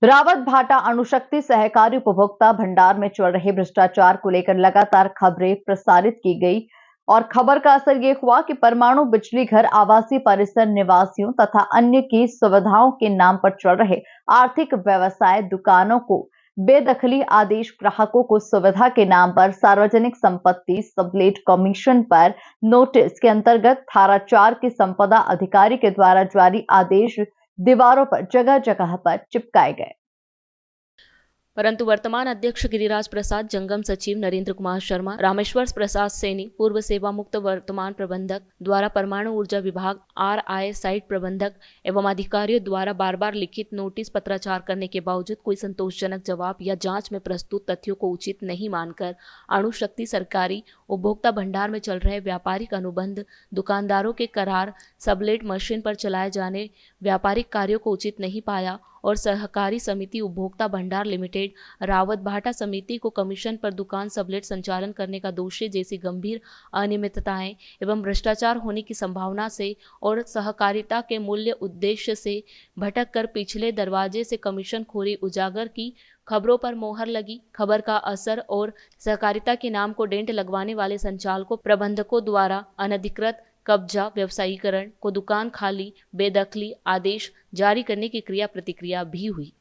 रावत भाटा अणुशक्ति सहकारी उपभोक्ता भंडार में चल रहे भ्रष्टाचार को लेकर लगातार खबरें प्रसारित की गई और खबर का असर ये हुआ कि परमाणु बिजली घर आवासीय परिसर निवासियों तथा अन्य की सुविधाओं के नाम पर चल रहे आर्थिक व्यवसाय दुकानों को बेदखली आदेश ग्राहकों को सुविधा के नाम पर सार्वजनिक संपत्ति सबलेट कमीशन पर नोटिस के अंतर्गत धारा 4 की संपदा अधिकारी के द्वारा जारी आदेश दीवारों पर जगह जगह पर चिपकाए गए। परंतु वर्तमान अध्यक्ष गिरिराज प्रसाद, जंगम सचिव नरेंद्र कुमार शर्मा, रामेश्वर प्रसाद सैनी, पूर्व सेवा मुक्त वर्तमान प्रबंधक द्वारा परमाणु ऊर्जा विभाग RI साइट प्रबंधक एवं अधिकारियों द्वारा बार बार लिखित नोटिस पत्राचार करने के बावजूद कोई संतोषजनक जवाब या जांच में प्रस्तुत तथ्यों को उचित नहीं मानकर अणुशक्ति सरकारी उपभोक्ता भंडार में चल रहे व्यापारिक अनुबंध दुकानदारों के करार सबलेट मशीन पर चलाए जाने व्यापारिक कार्यों को उचित नहीं पाया और सहकारी समिति उपभोक्ता भंडार लिमिटेड रावत भाटा समिति को कमीशन पर दुकान सबलेट संचालन करने का दोषी जैसी गंभीर अनियमितताएं एवं भ्रष्टाचार होने की संभावना से और सहकारिता के मूल्य उद्देश्य से भटक कर पिछले दरवाजे से कमीशन खोरी उजागर की खबरों पर मोहर लगी। खबर का असर और सहकारिता के नाम को डेंट लगवाने वाले संचालकों प्रबंधकों द्वारा अनधिकृत कब्जा व्यवसायीकरण को दुकान खाली बेदखली आदेश जारी करने की क्रिया प्रतिक्रिया भी हुई।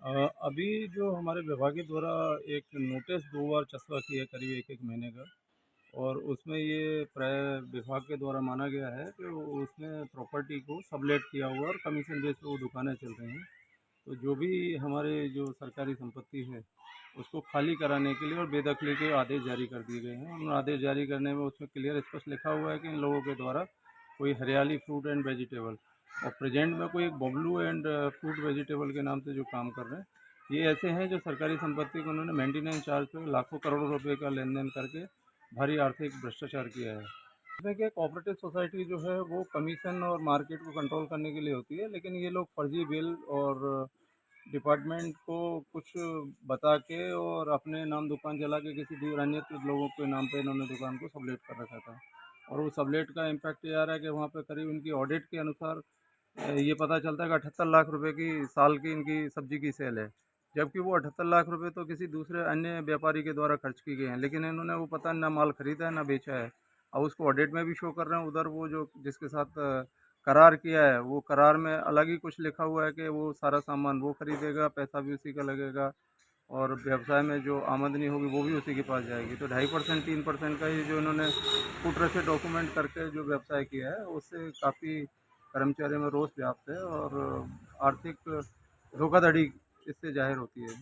अभी जो हमारे विभाग द्वारा एक नोटिस 2 बार चस्पा किया करीब एक महीने का, और उसमें ये प्राय विभाग के द्वारा माना गया है कि उसमें प्रॉपर्टी को सबलेट किया हुआ और कमीशन बेस पे वो दुकानें चल रही हैं। तो जो भी हमारे जो सरकारी संपत्ति है उसको खाली कराने के लिए और बेदखली के आदेश जारी कर दिए गए हैं। उन आदेश जारी करने में उसमें क्लियर स्पष्ट लिखा हुआ है कि इन लोगों के द्वारा कोई हरियाली फ्रूट एंड वेजिटेबल और प्रेजेंट में कोई एक बबलू एंड फ्रूट वेजिटेबल के नाम से जो काम कर रहे हैं, ये ऐसे हैं जो सरकारी संपत्ति को उन्होंने मेंटेनेंस चार्ज पे लाखों करोड़ों रुपए का लेन देन करके भारी आर्थिक भ्रष्टाचार किया है। इसमें क्या कोऑपरेटिव सोसाइटी जो है वो कमीशन और मार्केट को कंट्रोल करने के लिए होती है, लेकिन ये लोग फर्जी बिल और डिपार्टमेंट को कुछ बता के और अपने नाम दुकान चला के किसी दूर अन्य लोगों के नाम पे इन्होंने दुकान को सबलेट कर रखा था। और वो सबलेट का इम्पैक्ट ये आ रहा है कि वहाँ पे करीब इनकी ऑडिट के अनुसार ये पता चलता है कि 78 लाख रुपए की साल की इनकी सब्जी की सेल है, जबकि वो 78 लाख रुपए तो किसी दूसरे अन्य व्यापारी के द्वारा खर्च की गए हैं, लेकिन इन्होंने वो पता ना माल खरीदा है ना बेचा है। अब उसको ऑडिट में भी शो कर रहे हैं, उधर वो जो जिसके साथ करार किया है वो करार में अलग ही कुछ लिखा हुआ है कि वो सारा सामान वो खरीदेगा, पैसा भी उसी का लगेगा और व्यवसाय में जो आमदनी होगी वो भी उसी के पास जाएगी। तो 2.5% 3% का ही जो इन्होंने फुटरे से डॉक्यूमेंट करके जो व्यवसाय किया है उससे काफ़ी कर्मचारियों में रोष व्याप्त है और आर्थिक धोखाधड़ी इससे जाहिर होती है।